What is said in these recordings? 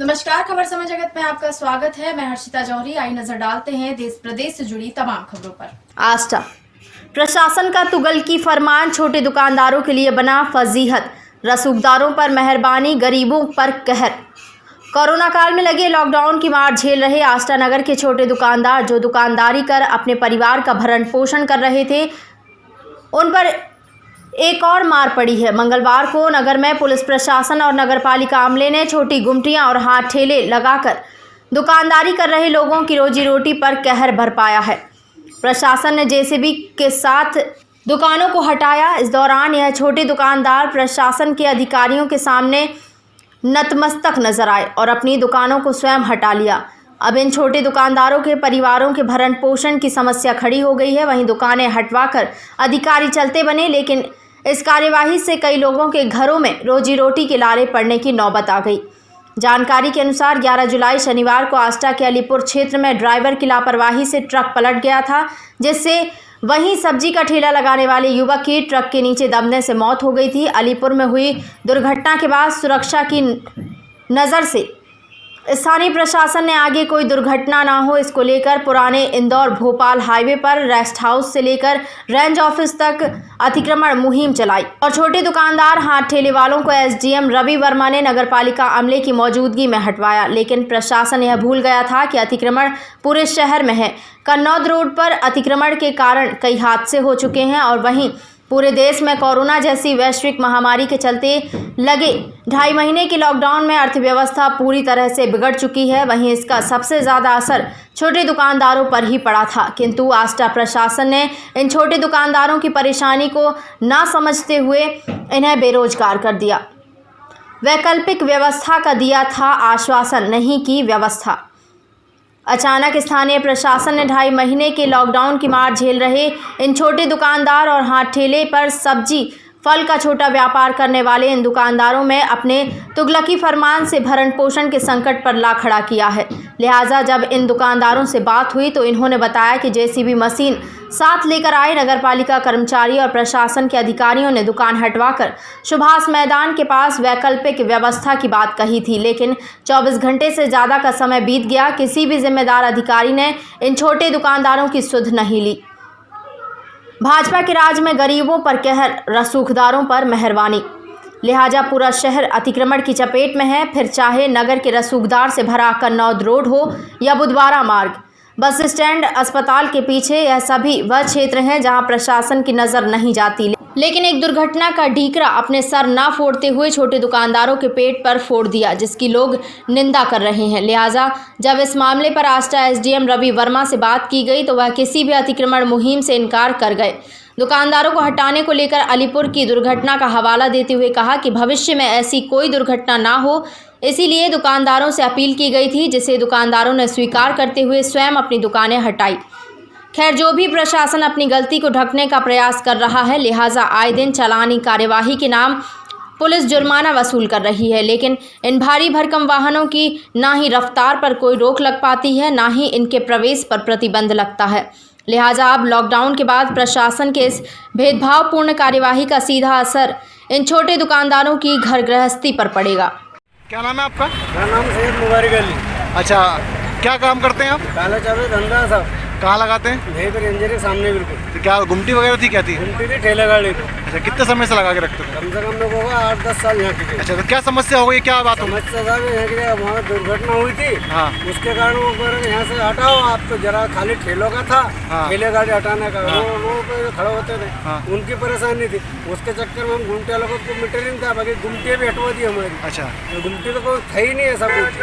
नमस्कार, खबर समय जगत में आपका स्वागत है। मैं हर्षिता जौहरी। आई नजर डालते हैं देश प्रदेश से जुड़ी तमाम खबरों पर। आस्था प्रशासन का तुगलकी फरमान छोटे दुकानदारों के लिए बना फजीहत। रसूखदारों पर मेहरबानी, गरीबों पर कहर। कोरोना काल में लगे लॉकडाउन की मार झेल रहे आष्टा नगर के छोटे दुकानदार जो दुकानदारी कर अपने परिवार का भरण पोषण कर रहे थे, उन पर एक और मार पड़ी है। मंगलवार को नगर में पुलिस प्रशासन और नगरपालिका अमले ने छोटी गुमटियां और हाथ ठेले लगाकर दुकानदारी कर रहे लोगों की रोजी रोटी पर कहर बरपाया है। प्रशासन ने जेसीबी के साथ दुकानों को हटाया। इस दौरान यह छोटे दुकानदार प्रशासन के अधिकारियों के सामने नतमस्तक नजर आए और अपनी दुकानों को स्वयं हटा लिया। अब इन छोटे दुकानदारों के परिवारों के भरण पोषण की समस्या खड़ी हो गई है। वहीं दुकानें हटवाकर अधिकारी चलते बने, लेकिन इस कार्यवाही से कई लोगों के घरों में रोजी रोटी के लारे पड़ने की नौबत आ गई। जानकारी के अनुसार 11 जुलाई शनिवार को आष्टा के अलीपुर क्षेत्र में ड्राइवर की लापरवाही से ट्रक पलट गया था, जिससे वहीं सब्जी का ठेला लगाने वाले युवक की ट्रक के नीचे दबने से मौत हो गई थी। अलीपुर में हुई दुर्घटना के बाद सुरक्षा की नज़र से स्थानीय प्रशासन ने आगे कोई दुर्घटना ना हो, इसको लेकर पुराने इंदौर भोपाल हाईवे पर रेस्ट हाउस से लेकर रेंज ऑफिस तक अतिक्रमण मुहिम चलाई और छोटे दुकानदार हाथ ठेले वालों को एसडीएम रवि वर्मा ने नगरपालिका अमले की मौजूदगी में हटवाया। लेकिन प्रशासन यह भूल गया था कि अतिक्रमण पूरे शहर में है। कन्नौद रोड पर अतिक्रमण के कारण कई हादसे हो चुके हैं और वहीं पूरे देश में कोरोना जैसी वैश्विक महामारी के चलते लगे 2.5 महीने के लॉकडाउन में अर्थव्यवस्था पूरी तरह से बिगड़ चुकी है। वहीं इसका सबसे ज़्यादा असर छोटे दुकानदारों पर ही पड़ा था, किंतु आष्टा प्रशासन ने इन छोटे दुकानदारों की परेशानी को ना समझते हुए इन्हें बेरोजगार कर दिया। वैकल्पिक व्यवस्था का दिया था आश्वासन, नहीं की व्यवस्था। अचानक स्थानीय प्रशासन ने 2.5 महीने के लॉकडाउन की मार झेल रहे इन छोटे दुकानदार और हाथ ठेले पर सब्जी फल का छोटा व्यापार करने वाले इन दुकानदारों में अपने तुगलकी फरमान से भरण पोषण के संकट पर ला खड़ा किया है। लिहाजा जब इन दुकानदारों से बात हुई तो इन्होंने बताया कि जेसीबी मशीन साथ लेकर आए नगरपालिका कर्मचारी और प्रशासन के अधिकारियों ने दुकान हटवाकर सुभाष मैदान के पास वैकल्पिक व्यवस्था की बात कही थी, लेकिन 24 घंटे से ज़्यादा का समय बीत गया। किसी भी जिम्मेदार अधिकारी ने इन छोटे दुकानदारों की सुध नहीं ली। भाजपा के राज में गरीबों पर कहर, रसूखदारों पर मेहरबानी। लिहाजा पूरा शहर अतिक्रमण की चपेट में है, फिर चाहे नगर के रसूखदार से भरा कन्नौद रोड हो या बुधवारा मार्ग, बस स्टैंड, अस्पताल के पीछे, यह सभी वह क्षेत्र हैं जहां प्रशासन की नज़र नहीं जाती। लेकिन एक दुर्घटना का ढीकरा अपने सर ना फोड़ते हुए छोटे दुकानदारों के पेट पर फोड़ दिया, जिसकी लोग निंदा कर रहे हैं। लिहाजा जब इस मामले पर आष्टा एसडीएम रवि वर्मा से बात की गई तो वह किसी भी अतिक्रमण मुहिम से इनकार कर गए। दुकानदारों को हटाने को लेकर अलीपुर की दुर्घटना का हवाला देते हुए कहा कि भविष्य में ऐसी कोई दुर्घटना ना हो, इसीलिए दुकानदारों से अपील की गई थी, जिसे दुकानदारों ने स्वीकार करते हुए स्वयं अपनी दुकानें हटाई। खैर, जो भी प्रशासन अपनी गलती को ढकने का प्रयास कर रहा है, लिहाजा आए दिन चालानी कार्यवाही के नाम पुलिस जुर्माना वसूल कर रही है, लेकिन इन भारी भरकम वाहनों की ना ही रफ्तार पर कोई रोक लग पाती है, ना ही इनके प्रवेश पर प्रतिबंध लगता है। लिहाजा अब लॉकडाउन के बाद प्रशासन के इस भेदभावपूर्ण कार्यवाही का सीधा असर इन छोटे दुकानदारों की घर गृहस्थी पर पड़ेगा। क्या नाम है आपका? मेरा नाम सैयद मुबारक अली। अच्छा, क्या काम करते हैं आप? काला चावल धंधा साहब। कहाँ लगाते हैं? यहीं पर इंजरी सामने बिल्कुल। तो क्या गुमटी वगैरह थी, क्या थी? घूमती थी ठेला गाड़ी को। अच्छा, कितने समय से लगा के रखते थे? कम से कम लोग होगा 8-10 साल यहाँ के। अच्छा, तो क्या समस्या हो गई, क्या बात हो गई? समस्या साहब यहाँ की वहाँ दुर्घटना हुई थी। हाँ। उसके कारण वो कह रहे यहाँ से हटाओ, आप तो जरा खाली ठेलों का था। हाँ। ठेले गाड़ी हटाने का। हाँ। वो पे खड़े होते थे। हाँ। उनकी परेशानी थी। उसके चक्कर में हम घूमटे वालों को मीटरिंग था, बाकी घूमटियाँ भी हटवा दी हमारी। अच्छा, घूमटी तो कोई था ही नहीं है सब कुछ,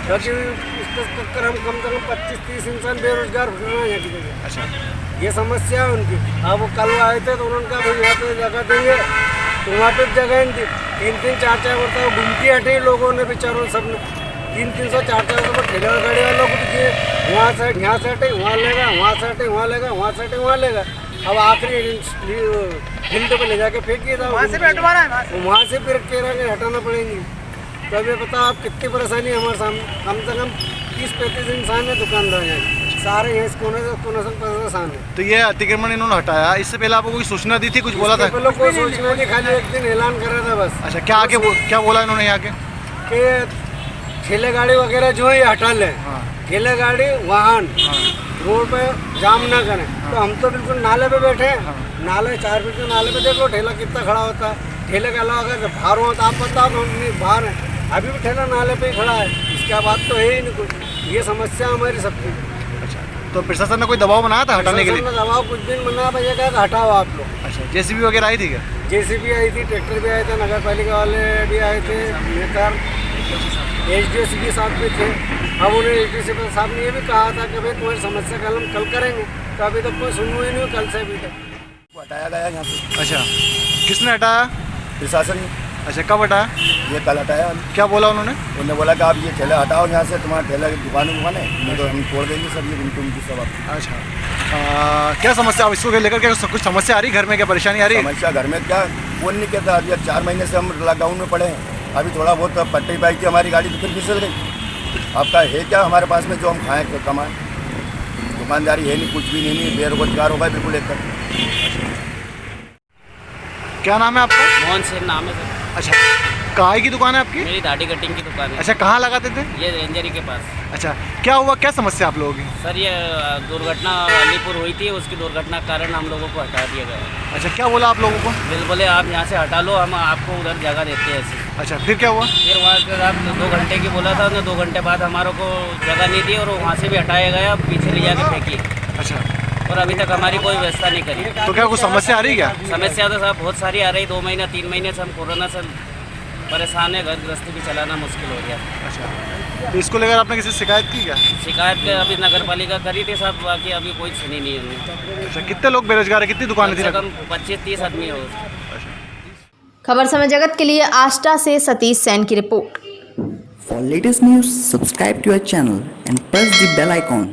बाकी उसके चक्कर हम कम से कम 25-30 इंसान बेरोजगार हो रहे हैं यहाँ की जगह। अच्छा, ये समस्या है उनकी। अब वो कल आए थे तो उन्होंने कहा भाई यहाँ पे जगह देंगे, तो वहाँ पे जगह नहीं थी। 3-3, 4-4 वर्ष घूमती हटी लोगों ने, बेचारों सब ने 300, 400 रुपये ठेला गाड़ी वालों को दिए। वहाँ से हटे, वहाँ लेगा, वहाँ से हटे, वहाँ लेगा, वहाँ से हटे, वहाँ लेगा। अब आखिरी फील्ड पे ले जाके फेंक दिया था। वहाँ से भी हटवाना है, वहाँ से फिर कह रहे हैं हटाना पड़ेंगी। तो अब ये बताओ आप कितनी परेशानी है हमारे सामने। कम से कम 30-35 इंसान है दुकानदार यहाँ सारे, यहाँ इस कोने से परेशान है। तो ये अतिक्रमण इन्होंने हटाया, इससे पहले आपको कोई सूचना दी थी, कुछ बोला था? पहले कोई सूचना नहीं, खाली एक दिन ऐलान कर रहा था बस। अच्छा, क्या आके क्या बोला इन्होंने यहाँ के? कि ठेले गाड़ी वगैरह जो है हटा लें, हाँ ठेले गाड़ी वाहन हाँ रोड पे जाम ना करें। तो हम तो बिल्कुल नाले पे बैठे हैं, नाले 4 फीट के नाले पे देख लो ठेला कितना खड़ा होता है। ठेले के अलावा अगर बाहर हो तो आप बताओ, हम नहीं बाहर हैं, अभी भी ठेला नाले पे ही खड़ा है, इसके बाद तो है ही नहीं कुछ। ये समस्या हमारी सबकी। अच्छा, तो प्रशासन ने कोई दबाव बनाया था हटाने के लिए? प्रशासन ने दबाव कुछ दिन बना भैया क्या हटाओ आप लोग। अच्छा, जेसीबी वगैरह आई थी क्या? जेसीबी आई थी, ट्रैक्टर भी आए थे, नगर पालिका वाले भी आए थे, नेता एचडीएसी के साथ भी थे। अब उन्हें एचडीएसी साहब ने ये भी कहा था कि भाई तुम्हारी समस्या का हम कल करेंगे, तो अभी तक कोई सुनवाई नहीं हुई कल से अभी तक। हटाया गया यहाँ से। अच्छा, किसने हटाया? प्रशासन। अच्छा, कब हटाया? ये कल हटाया। क्या बोला उन्होंने? उन्होंने बोला कि आप ये ठेला हटाओ यहाँ से, तुम्हारा ठेला की दुकान है, नहीं तो हम तोड़ देंगे सब ये उनकी सब आप। अच्छा, क्या समस्या, अब इसको लेकर के कुछ समस्या आ रही घर में, क्या परेशानी आ रही है? समस्या घर में क्या, कौन नहीं कहता। अभी 4 महीने से हम लॉकडाउन में पड़े हैं। अभी थोड़ा बहुत पट्टी पाई थी हमारी गाड़ी, तो फिर फिसल गई। आपका है क्या हमारे पास में जो हम खाएँ कमाएँ? दुकानदारी है नहीं, कुछ भी नहीं, बेरोजगार होगा बिल्कुल एकदम। क्या नाम है आपका? मोहन सिंह नाम है सर। अच्छा, कहाँ की दुकान है आपकी? मेरी दाढ़ी कटिंग की दुकान है। अच्छा, कहाँ लगाते थे? ये रेंजरी के पास। अच्छा, क्या हुआ, क्या समस्या आप लोगों की? सर ये दुर्घटना अलीपुर हुई थी, उसकी दुर्घटना के कारण हम लोगों को हटा दिया गया। अच्छा, क्या बोला आप लोगों को? बिल बोले आप यहाँ से हटा लो, हम आपको उधर जगह देते हैं ऐसी। अच्छा, फिर क्या हुआ? फिर वहाँ के आप 2 घंटे की बोला था, उन्होंने 2 घंटे बाद हमारे को जगह नहीं दी और वहाँ से भी हटाया गया, पीछे ले जाके फेंकी। अच्छा, और अभी तक हमारी कोई व्यवस्था नहीं करी। तो क्या कुछ समस्या आ रही क्या? समस्या तो साहब बहुत सारी आ रही, 2 महीने 3 महीने से हम कोरोना से परेशान है, घर गृहस्थी भी चलाना मुश्किल हो गया। अच्छा, तो इसको लेकर आपने किसी से शिकायत की क्या? शिकायत के अभी नगर पालिका करी थी साहब, बाकी अभी कोई सुनी नहीं उन्होंने। अच्छा, कितने लोग बेरोजगार है, कितनी दुकानें कम थी? से कम 25-30 आदमी हो। खबर समय जगत के लिए आष्टा से सतीश सैन की report. For latest news, subscribe to our channel and press the bell icon.